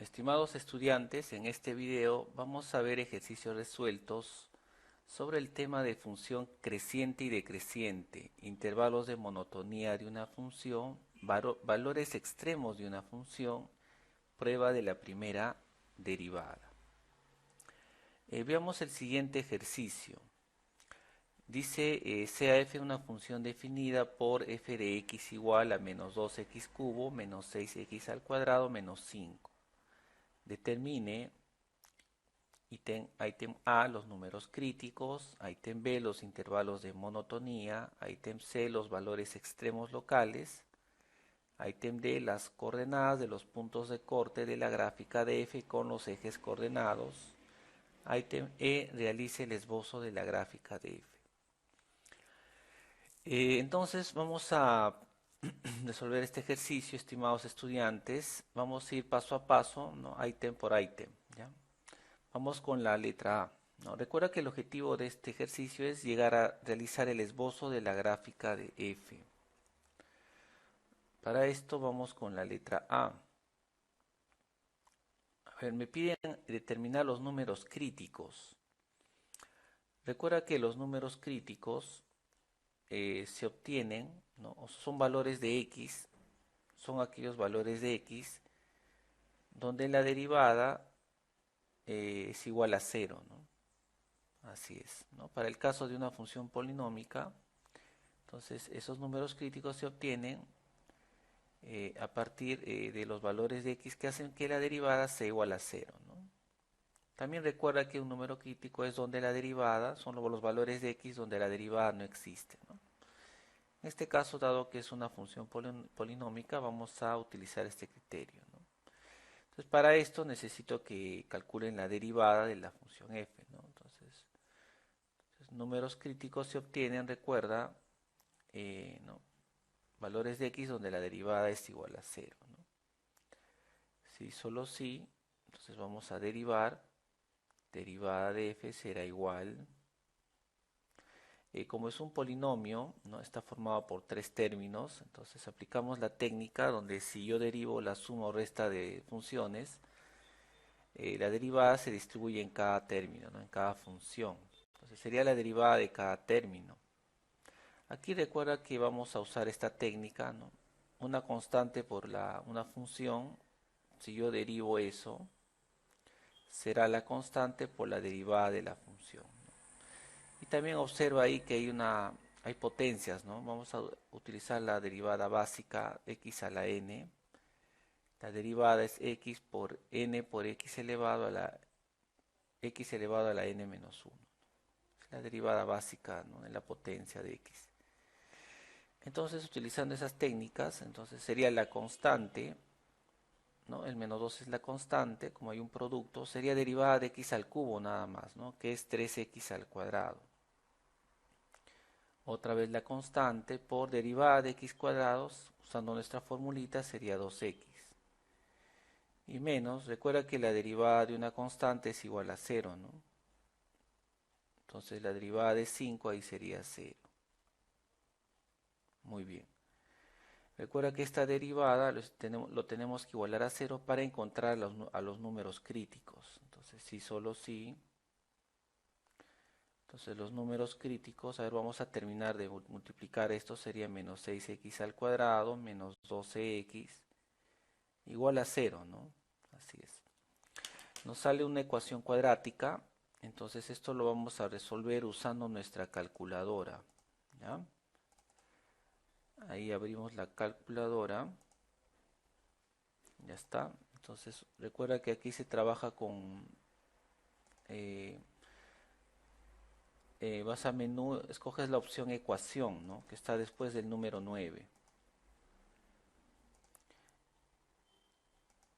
Estimados estudiantes, en este video vamos a ver ejercicios resueltos sobre el tema de función creciente y decreciente, intervalos de monotonía de una función, valores extremos de una función, prueba de la primera derivada. Veamos el siguiente ejercicio. Dice, sea f una función definida por f de x igual a menos 2x cubo menos 6x al cuadrado menos 5. Determine ítem A, los números críticos; ítem B, los intervalos de monotonía; ítem C, los valores extremos locales; ítem D, las coordenadas de los puntos de corte de la gráfica de f con los ejes coordenados; ítem E, realice el esbozo de la gráfica de f. Entonces vamos a resolver este ejercicio, estimados estudiantes. Vamos a ir paso a paso, ¿no? Ítem por ítem, ¿ya? Vamos con la letra A, ¿no? Recuerda que el objetivo de este ejercicio es llegar a realizar el esbozo de la gráfica de f. Para esto vamos con la letra A. A ver, me piden determinar los números críticos. Recuerda que los números críticos se obtienen, ¿no? Son valores de x, son aquellos valores de x donde la derivada es igual a 0, ¿no? Así es, ¿no? Para el caso de una función polinómica, entonces esos números críticos se obtienen a partir de los valores de x que hacen que la derivada sea igual a 0, ¿no? También recuerda que un número crítico es donde la derivada, son los valores de x donde la derivada no existe, ¿no? En este caso, dado que es una función polinómica, vamos a utilizar este criterio, ¿no? Entonces, para esto necesito que calculen la derivada de la función f, ¿no? Entonces números críticos se obtienen, recuerda, ¿no? Valores de x donde la derivada es igual a 0, ¿no? Si solo si, entonces vamos a derivar. Derivada de f será igual. Como es un polinomio, ¿no? Está formado por tres términos, entonces aplicamos la técnica donde si yo derivo la suma o resta de funciones, la derivada se distribuye en cada término, ¿no? En cada función. Entonces sería la derivada de cada término. Aquí recuerda que vamos a usar esta técnica, ¿no? Una constante por una función, si yo derivo eso, será la constante por la derivada de la función. Y también observa ahí que hay potencias, ¿no? Vamos a utilizar la derivada básica x a la n. La derivada es x por n por x elevado a la n menos 1. Es la derivada básica, ¿no? En la potencia de x. Entonces, utilizando esas técnicas, entonces sería la constante, ¿no? El menos 2 es la constante, como hay un producto, sería derivada de x al cubo nada más, ¿no? Que es 3x al cuadrado. Otra vez la constante por derivada de x cuadrados, usando nuestra formulita, sería 2x. Y menos, recuerda que la derivada de una constante es igual a 0, ¿no? Entonces la derivada de 5 ahí sería 0. Muy bien. Recuerda que esta derivada lo tenemos que igualar a 0 para encontrar a los números críticos. Entonces, si solo si. Entonces los números críticos, a ver, vamos a terminar de multiplicar esto, sería menos 6x al cuadrado menos 12x igual a 0, ¿no? Así es. Nos sale una ecuación cuadrática, entonces esto lo vamos a resolver usando nuestra calculadora, ¿ya? Ahí abrimos la calculadora, ya está. Entonces recuerda que aquí se trabaja con eh, vas a menú, escoges la opción ecuación, ¿no? Que está después del número 9.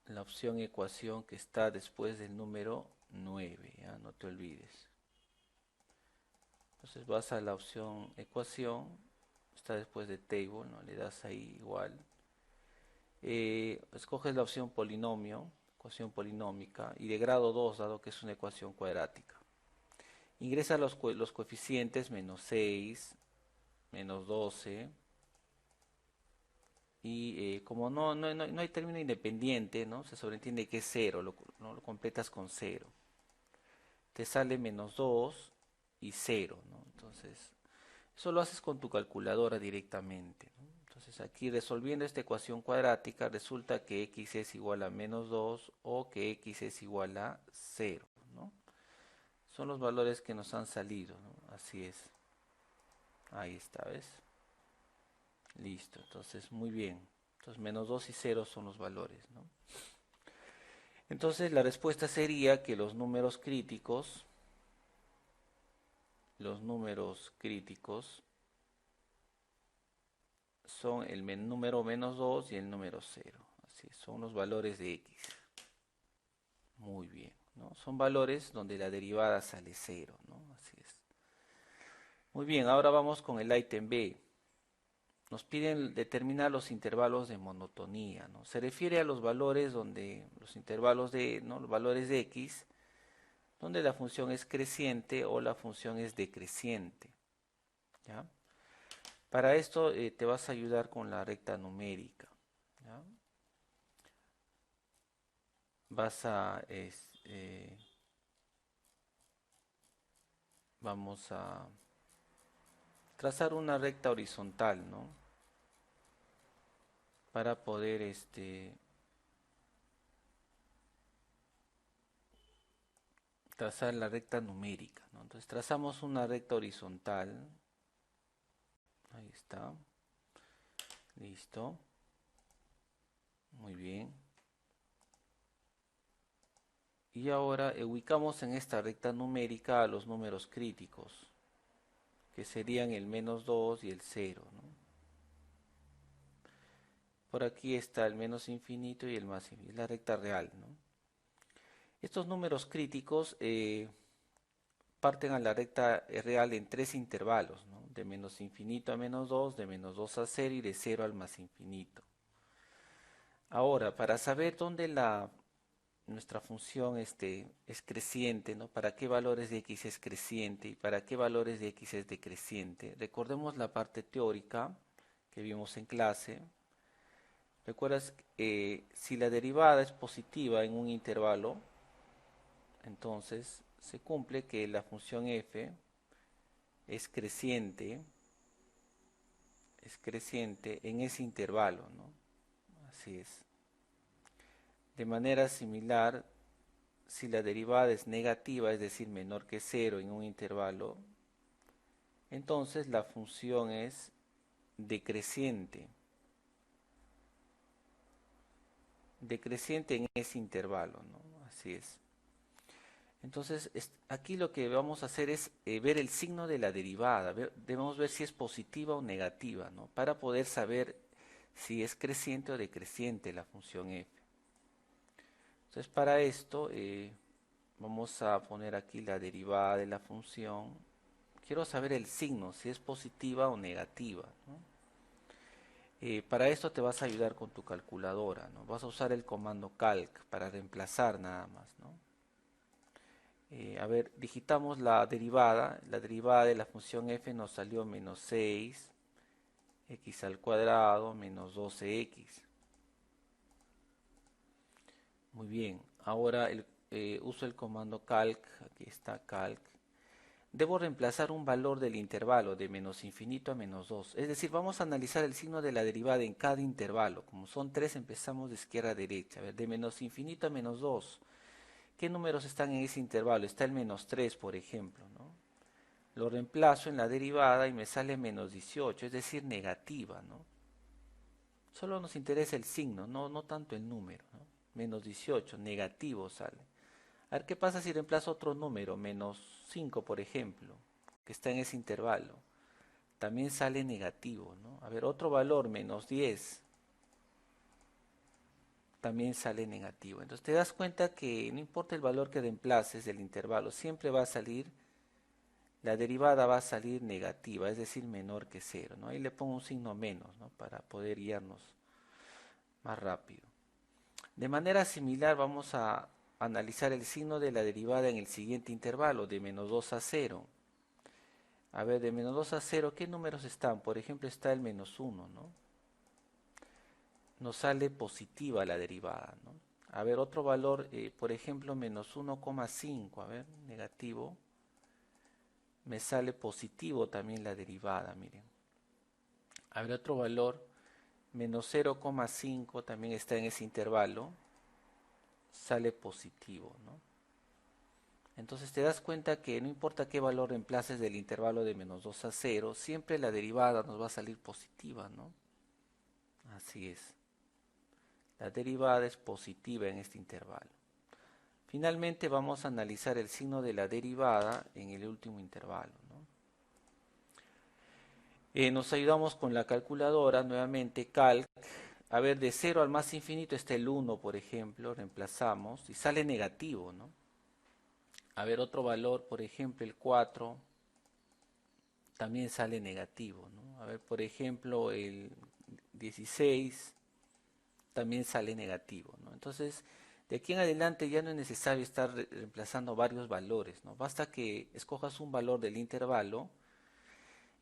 La opción ecuación que está después del número 9, ¿ya? No te olvides. Entonces vas a la opción ecuación, está después de table, ¿no? Le das ahí igual. Escoges la opción polinomio, ecuación polinómica, y de grado 2, dado que es una ecuación cuadrática. Ingresa los coeficientes menos 6, menos 12 y como no hay término independiente, ¿no? Se sobreentiende que es cero, ¿no? Lo completas con cero. Te sale menos 2 y cero, ¿no? Entonces, eso lo haces con tu calculadora directamente, ¿no? Entonces aquí resolviendo esta ecuación cuadrática resulta que x es igual a menos 2 o que x es igual a cero, ¿no? Son los valores que nos han salido, ¿no? Así es. Ahí está, ¿ves? Listo, entonces muy bien. Entonces menos 2 y cero son los valores, ¿no? Entonces la respuesta sería que los números críticos son el número menos 2 y el número cero. Así es, son los valores de x. Muy bien, ¿no? Son valores donde la derivada sale cero, ¿no? Así es. Muy bien, ahora vamos con el ítem B. Nos piden determinar los intervalos de monotonía, ¿no? Se refiere a los valores donde los intervalos de, ¿no? Los valores de x, donde la función es creciente o la función es decreciente, ¿ya? Para esto te vas a ayudar con la recta numérica, ¿ya? Vas a, vamos a trazar una recta horizontal, ¿no? Para poder, trazar la recta numérica, ¿no? Entonces trazamos una recta horizontal, ahí está, listo, muy bien. Y ahora ubicamos en esta recta numérica a los números críticos, que serían el menos 2 y el cero, ¿no? Por aquí está el menos infinito y el más infinito, la recta real, ¿no? Estos números críticos parten a la recta real en tres intervalos, ¿no? De menos infinito a menos 2, de menos 2 a cero y de cero al más infinito. Ahora, para saber dónde nuestra función es creciente, ¿no? Para qué valores de x es creciente y para qué valores de x es decreciente. Recordemos la parte teórica que vimos en clase. ¿Recuerdas? Si la derivada es positiva en un intervalo, entonces se cumple que la función f es creciente en ese intervalo, ¿no? Así es. De manera similar, si la derivada es negativa, es decir, menor que cero en un intervalo, entonces la función es decreciente. Decreciente en ese intervalo, ¿no? Así es. Entonces, aquí lo que vamos a hacer es ver el signo de la derivada. Debemos ver si es positiva o negativa, ¿no? Para poder saber si es creciente o decreciente la función f. Entonces, para esto vamos a poner aquí la derivada de la función. Quiero saber el signo, si es positiva o negativa, ¿no? Para esto te vas a ayudar con tu calculadora, ¿no? Vas a usar el comando calc para reemplazar nada más, ¿no? A ver, digitamos la derivada de la función f nos salió menos 6 x al cuadrado menos 12x. Muy bien, ahora uso el comando calc, aquí está calc. Debo reemplazar un valor del intervalo de menos infinito a menos 2. Es decir, vamos a analizar el signo de la derivada en cada intervalo. Como son tres, empezamos de izquierda a derecha. A ver, de menos infinito a menos 2. ¿Qué números están en ese intervalo? Está el menos 3, por ejemplo, ¿no? Lo reemplazo en la derivada y me sale menos 18, es decir, negativa, ¿no? Solo nos interesa el signo, no tanto el número, ¿no? Menos 18, negativo sale. A ver qué pasa si reemplazo otro número, menos 5 por ejemplo, que está en ese intervalo. También sale negativo, ¿no? A ver, otro valor, menos 10, también sale negativo. Entonces te das cuenta que no importa el valor que reemplaces del intervalo, siempre va a salir, la derivada va a salir negativa, es decir, menor que cero, ¿no? Ahí le pongo un signo menos, ¿no? Para poder guiarnos más rápido. De manera similar vamos a analizar el signo de la derivada en el siguiente intervalo, de menos 2 a 0. A ver, de menos 2 a 0, ¿qué números están? Por ejemplo, está el menos 1, ¿no? nos sale positiva la derivada, ¿no? A ver, otro valor, por ejemplo, menos 1,5, a ver, negativo, me sale positivo también la derivada, miren. A ver, otro valor, menos 0,5 también está en ese intervalo, sale positivo, ¿no? Entonces te das cuenta que no importa qué valor reemplaces del intervalo de menos 2 a 0, siempre la derivada nos va a salir positiva, ¿no? Así es. La derivada es positiva en este intervalo. Finalmente vamos a analizar el signo de la derivada en el último intervalo, ¿no? Nos ayudamos con la calculadora, nuevamente calc. A ver, de 0 al más infinito está el 1, por ejemplo, reemplazamos y sale negativo, ¿no? A ver, otro valor, por ejemplo, el 4, también sale negativo, ¿no? A ver, por ejemplo, el 16 también sale negativo, ¿no? Entonces, de aquí en adelante ya no es necesario estar reemplazando varios valores, ¿no? Basta que escojas un valor del intervalo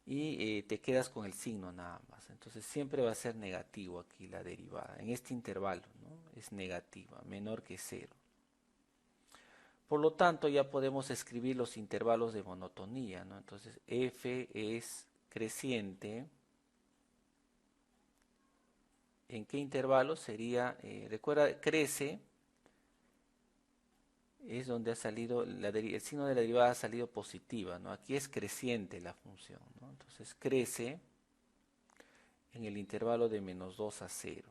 y te quedas con el signo nada más. Entonces siempre va a ser negativo aquí la derivada. En este intervalo, ¿no? Es negativa, menor que 0. Por lo tanto, ya podemos escribir los intervalos de monotonía, ¿no? Entonces, f es creciente. ¿En qué intervalo sería? Recuerda, crece, es donde ha salido, el signo de la derivada ha salido positiva, ¿no? Aquí es creciente la función, ¿no? Entonces, crece en el intervalo de menos 2 a 0.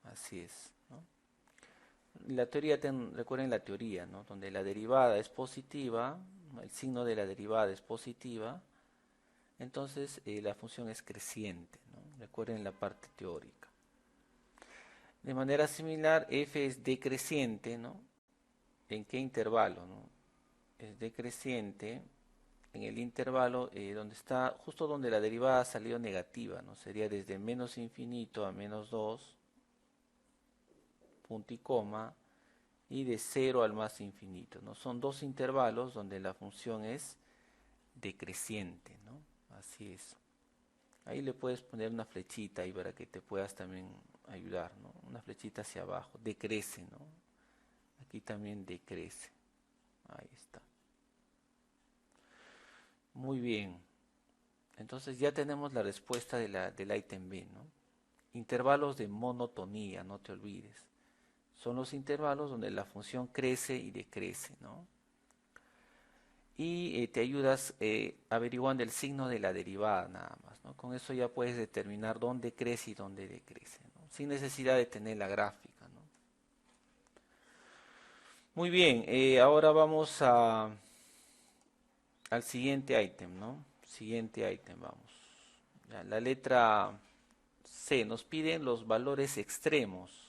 Así es, ¿no? La teoría, recuerden la teoría, ¿no? Donde la derivada es positiva, ¿no? El signo de la derivada es positiva, entonces la función es creciente, ¿no? Recuerden la parte teórica. De manera similar, f es decreciente, ¿no? ¿En qué intervalo, no? Es decreciente en el intervalo donde está, justo donde la derivada ha salido negativa, ¿no? Sería desde menos infinito a menos 2, punto y coma, y de 0 al más infinito, ¿no? Son dos intervalos donde la función es decreciente, ¿no? Así es. Ahí le puedes poner una flechita ahí para que te puedas también ayudar, ¿no? Una flechita hacia abajo, decrece, ¿no? Aquí también decrece. Ahí está. Muy bien. Entonces ya tenemos la respuesta del ítem B, ¿no? Intervalos de monotonía, no te olvides. Son los intervalos donde la función crece y decrece, ¿no? Y te ayudas averiguando el signo de la derivada nada más, ¿no? Con eso ya puedes determinar dónde crece y dónde decrece, ¿no? Sin necesidad de tener la gráfica, ¿no? Muy bien, ahora vamos al siguiente ítem, ¿no? Siguiente ítem, vamos. Ya, la letra C nos piden los valores extremos.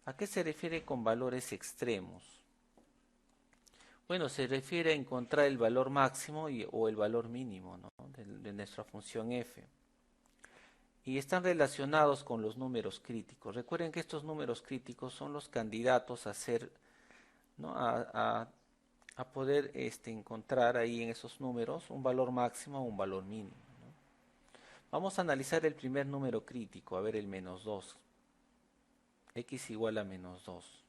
¿A qué se refiere con valores extremos? Bueno, se refiere a encontrar el valor máximo o el valor mínimo, ¿no? de nuestra función f. Y están relacionados con los números críticos. Recuerden que estos números críticos son los candidatos a ser, ¿no? a poder encontrar ahí en esos números un valor máximo o un valor mínimo, ¿no? Vamos a analizar el primer número crítico, a ver el menos 2. X igual a menos 2.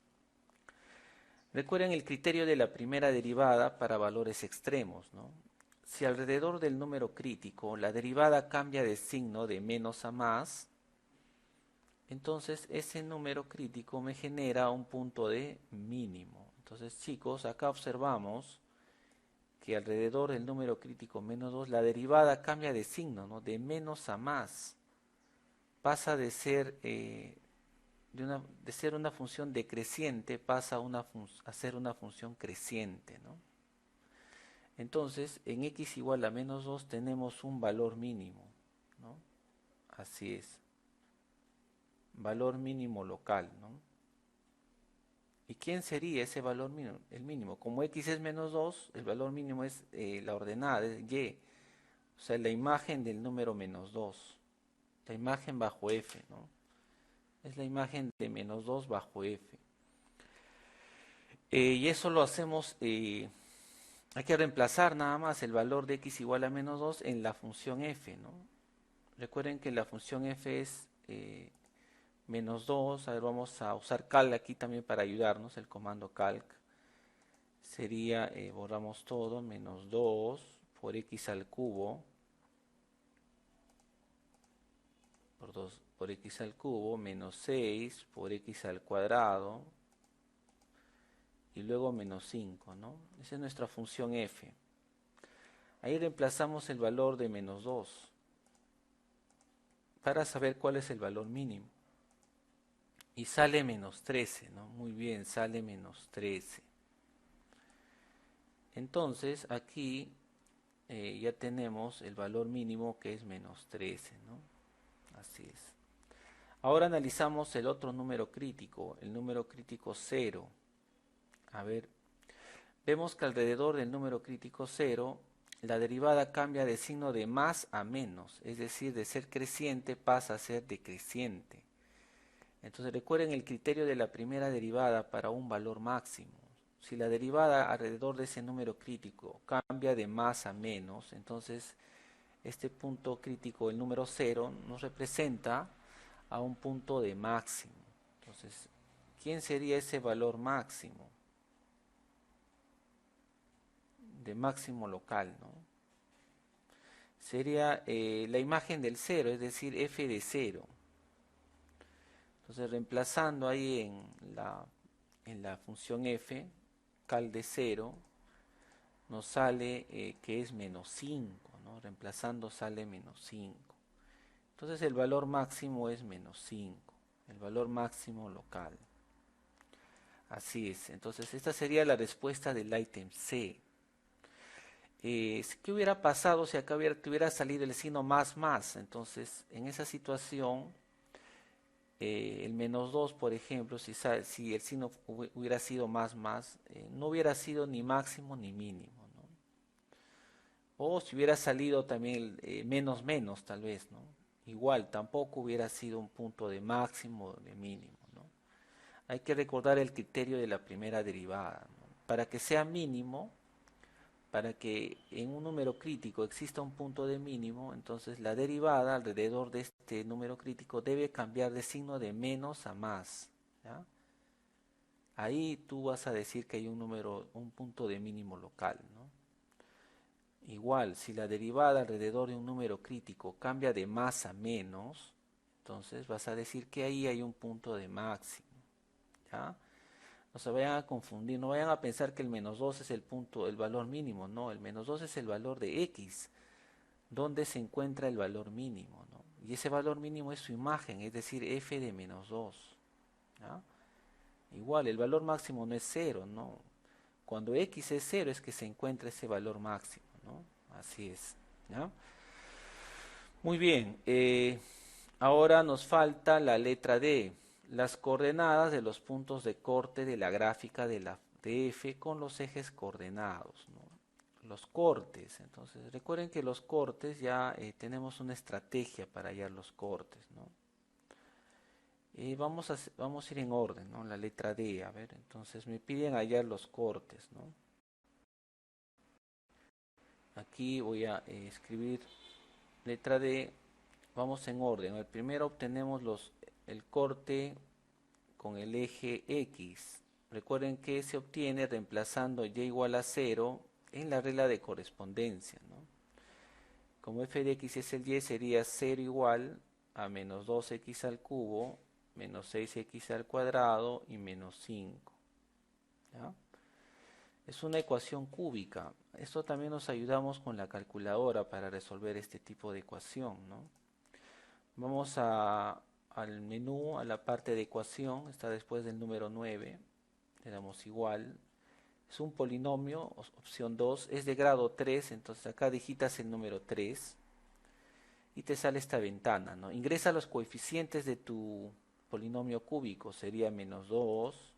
Recuerden el criterio de la primera derivada para valores extremos, ¿no? Si alrededor del número crítico la derivada cambia de signo de menos a más, entonces ese número crítico me genera un punto de mínimo. Entonces, chicos, acá observamos que alrededor del número crítico menos 2 la derivada cambia de signo, ¿no? De menos a más. Pasa de ser una función decreciente, pasa a ser una función creciente, ¿no? Entonces, en x igual a menos 2 tenemos un valor mínimo, ¿no? Así es. Valor mínimo local, ¿no? ¿Y quién sería ese valor mínimo? El mínimo. Como x es menos 2, el valor mínimo es la ordenada, es y. O sea, la imagen del número menos 2. La imagen bajo f, ¿no? Es la imagen de menos 2 bajo f. Y eso lo hacemos, hay que reemplazar nada más el valor de x igual a menos 2 en la función f, ¿no? Recuerden que la función f es menos 2, a ver, vamos a usar cal aquí también para ayudarnos, el comando calc. Sería, borramos todo, menos 2 por x al cubo, por 2 por x al cubo, menos 6 por x al cuadrado, y luego menos 5, ¿no? Esa es nuestra función f. Ahí reemplazamos el valor de menos 2 para saber cuál es el valor mínimo. Y sale menos 13, ¿no? Muy bien, sale menos 13. Entonces aquí ya tenemos el valor mínimo, que es menos 13, ¿no? Así es. Ahora analizamos el otro número crítico, el número crítico 0. A ver, vemos que alrededor del número crítico 0, la derivada cambia de signo de más a menos, es decir, de ser creciente pasa a ser decreciente. Entonces recuerden el criterio de la primera derivada para un valor máximo. Si la derivada alrededor de ese número crítico cambia de más a menos, entonces este punto crítico, el número 0, nos representa a un punto de máximo. Entonces, ¿quién sería ese valor máximo? De máximo local, ¿no? Sería la imagen del 0, es decir, f de 0. Entonces, reemplazando ahí en la función f, cal de 0, nos sale que es menos 5, ¿no? Reemplazando sale menos 5. Entonces el valor máximo es menos 5, el valor máximo local. Así es, entonces esta sería la respuesta del ítem C. ¿Qué hubiera pasado si acá hubiera salido el signo más más? Entonces en esa situación el menos 2, por ejemplo, si el signo hubiera sido más más, no hubiera sido ni máximo ni mínimo, ¿no? O si hubiera salido también menos menos, tal vez, ¿no? Igual, tampoco hubiera sido un punto de máximo o de mínimo, ¿no? Hay que recordar el criterio de la primera derivada, ¿no? Para que sea mínimo, para que en un número crítico exista un punto de mínimo, entonces la derivada alrededor de este número crítico debe cambiar de signo de menos a más, ¿ya? Ahí tú vas a decir que hay un punto de mínimo local, ¿no? Igual, si la derivada alrededor de un número crítico cambia de más a menos, entonces vas a decir que ahí hay un punto de máximo, ¿ya? No se vayan a confundir, no vayan a pensar que el menos 2 es el valor mínimo, no, el menos 2 es el valor de x, donde se encuentra el valor mínimo, ¿no? Y ese valor mínimo es su imagen, es decir, f de menos 2, ¿ya? Igual, el valor máximo no es 0, ¿no? Cuando x es 0 es que se encuentra ese valor máximo, ¿no? Así es, ¿ya? Muy bien, ahora nos falta la letra D, las coordenadas de los puntos de corte de la gráfica de la f con los ejes coordenados, ¿no? Los cortes, entonces recuerden que los cortes ya tenemos una estrategia para hallar los cortes, ¿no? Vamos a ir en orden, ¿no? La letra D, a ver, entonces me piden hallar los cortes, ¿no? Aquí voy a escribir letra D, vamos en orden. El primero obtenemos el corte con el eje X. Recuerden que se obtiene reemplazando y igual a 0 en la regla de correspondencia, ¿no? Como f de x es el y, sería 0 igual a menos 2x al cubo, menos 6x al cuadrado y menos 5, ¿ya? Es una ecuación cúbica. Esto también nos ayudamos con la calculadora para resolver este tipo de ecuación, ¿no? Vamos al menú, a la parte de ecuación, está después del número 9, le damos igual. Es un polinomio, opción 2, es de grado 3, entonces acá digitas el número 3 y te sale esta ventana, ¿no? Ingresa los coeficientes de tu polinomio cúbico, sería menos 2,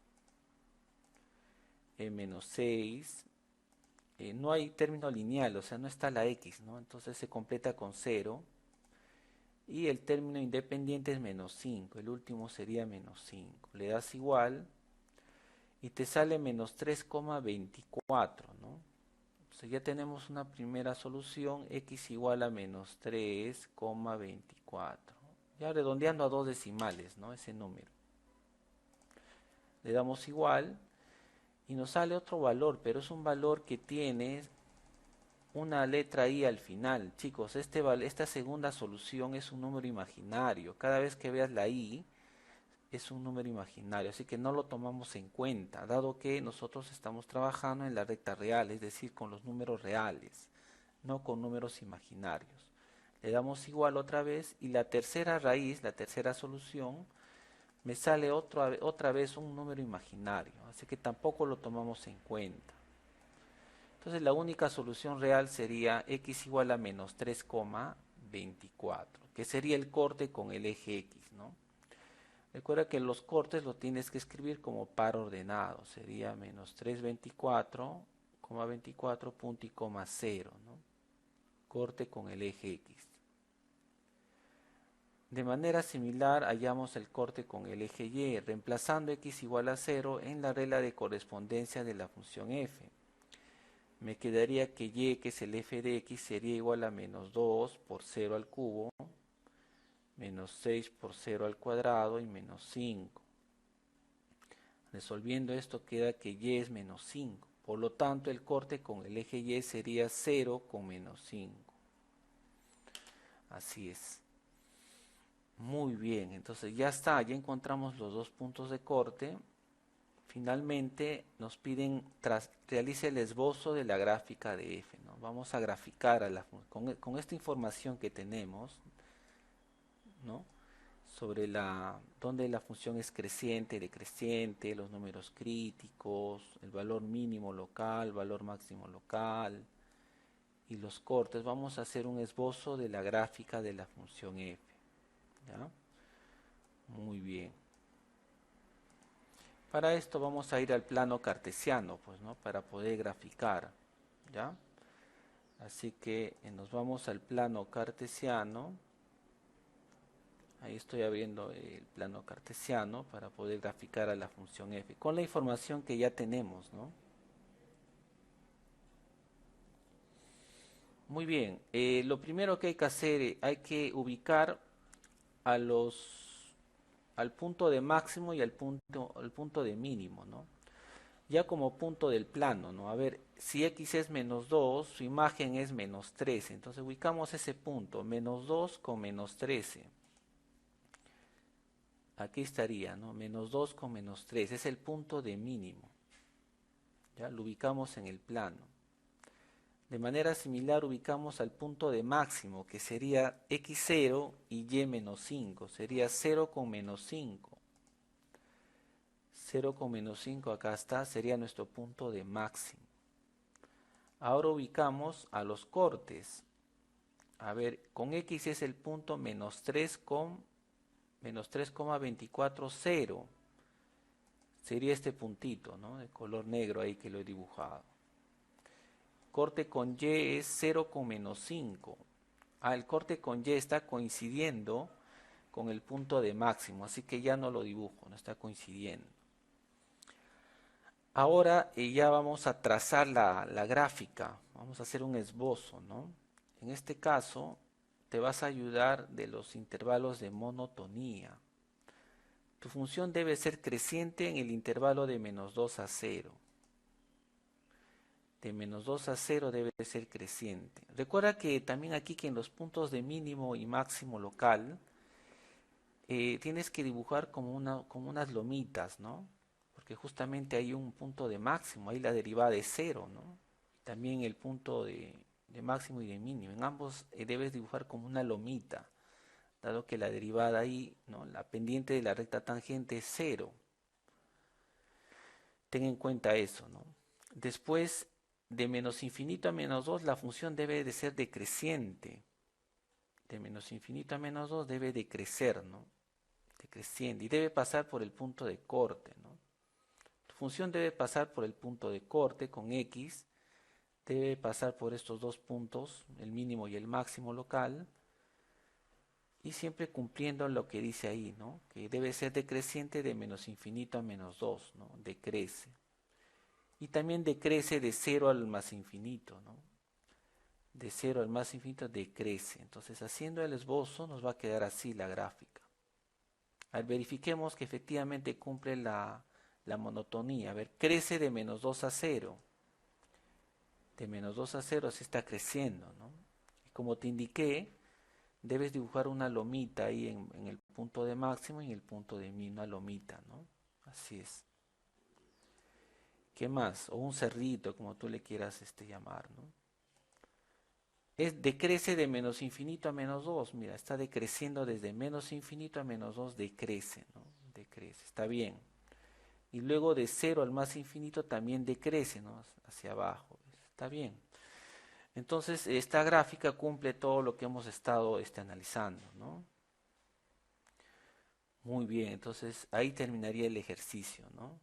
menos 6, no hay término lineal, o sea, no está la x, ¿no? Entonces se completa con 0. Y el término independiente es menos 5, el último sería menos 5. Le das igual y te sale menos 3,24, ¿no? Entonces ya tenemos una primera solución, x igual a menos 3,24, ya redondeando a 2 decimales, ¿no? Ese número. Le damos igual y nos sale otro valor, pero es un valor que tiene una letra I al final. Chicos, esta segunda solución es un número imaginario. Cada vez que veas la I, es un número imaginario, así que no lo tomamos en cuenta, dado que nosotros estamos trabajando en la recta real, es decir, con los números reales, no con números imaginarios. Le damos igual otra vez y la tercera raíz, la tercera solución, me sale otra vez un número imaginario, así que tampoco lo tomamos en cuenta. Entonces la única solución real sería x igual a menos 3,24, que sería el corte con el eje x, ¿no? Recuerda que los cortes lo tienes que escribir como par ordenado, sería menos 324,24 punto y coma 0, ¿no? Corte con el eje x. De manera similar hallamos el corte con el eje y, reemplazando x igual a 0 en la regla de correspondencia de la función f. Me quedaría que y, que es el f de x, sería igual a menos 2 por 0 al cubo, menos 6 por 0 al cuadrado y menos 5. Resolviendo esto queda que y es menos 5. Por lo tanto, el corte con el eje y sería 0 con menos 5. Así es. Muy bien, entonces ya está, ya encontramos los dos puntos de corte. Finalmente nos piden, realice el esbozo de la gráfica de f, ¿no? Vamos a graficar con esta información que tenemos, ¿no? Sobre dónde la función es creciente, decreciente, los números críticos, el valor mínimo local, valor máximo local y los cortes. Vamos a hacer un esbozo de la gráfica de la función f, ¿ya? Muy bien. Para esto vamos a ir al plano cartesiano, pues, ¿no? Para poder graficar, ¿ya? Así que nos vamos al plano cartesiano. Ahí estoy abriendo el plano cartesiano para poder graficar a la función f con la información que ya tenemos, ¿no? Muy bien, lo primero que hay que hacer, hay que ubicar al punto de máximo y al punto de mínimo, ¿no? Ya como punto del plano, ¿no? A ver, si x es menos 2, su imagen es menos 13, entonces ubicamos ese punto, menos 2 con menos 13. Aquí estaría, ¿no? Menos 2 con menos 3, es el punto de mínimo. Ya lo ubicamos en el plano. De manera similar ubicamos al punto de máximo, que sería x0 y y menos 5, sería 0 con menos 5. 0 con menos 5 acá está, sería nuestro punto de máximo. Ahora ubicamos a los cortes. A ver, con x es el punto menos 3 con menos 3,240. Sería este puntito, ¿no? De color negro ahí que lo he dibujado. Corte con y es 0 con menos 5. El corte con y está coincidiendo con el punto de máximo, así que ya no lo dibujo, no está coincidiendo. Ahora ya vamos a trazar la gráfica, vamos a hacer un esbozo, ¿no? En este caso te vas a ayudar de los intervalos de monotonía. Tu función debe ser creciente en el intervalo de menos 2 a 0. De menos 2 a 0 debe ser creciente. Recuerda que también aquí que en los puntos de mínimo y máximo local tienes que dibujar como unas lomitas, ¿no? Porque justamente hay un punto de máximo, ahí la derivada es 0, ¿no? También el punto de máximo y de mínimo. En ambos debes dibujar como una lomita, dado que la derivada ahí, ¿no? La pendiente de la recta tangente es 0. Ten en cuenta eso, ¿no? Después, de menos infinito a menos 2, la función debe de ser decreciente. De menos infinito a menos 2 debe decrecer, ¿no? Decreciente. Y debe pasar por el punto de corte, ¿no? Tu función debe pasar por el punto de corte con x. Debe pasar por estos dos puntos, el mínimo y el máximo local. Y siempre cumpliendo lo que dice ahí, ¿no? Que debe ser decreciente de menos infinito a menos 2, ¿no? Decrece. Y también decrece de 0 al más infinito, ¿no? de 0 al más infinito decrece. Entonces, haciendo el esbozo nos va a quedar así la gráfica. A ver, verifiquemos que efectivamente cumple la monotonía. A ver, crece de -2 a 0. De -2 a 0 así está creciendo, ¿no? Y como te indiqué, debes dibujar una lomita ahí en el punto de máximo y en el punto de mínimo, una lomita, ¿no? Así es. ¿Qué más? O un cerrito, como tú le quieras llamar, ¿no? Decrece de menos infinito a -2. Mira, está decreciendo desde menos infinito a -2, decrece, ¿no? Decrece, está bien. Y luego de 0 al más infinito también decrece, ¿no? Hacia abajo, ¿ves? Está bien. Entonces, esta gráfica cumple todo lo que hemos estado analizando, ¿no? Muy bien, entonces ahí terminaría el ejercicio, ¿no?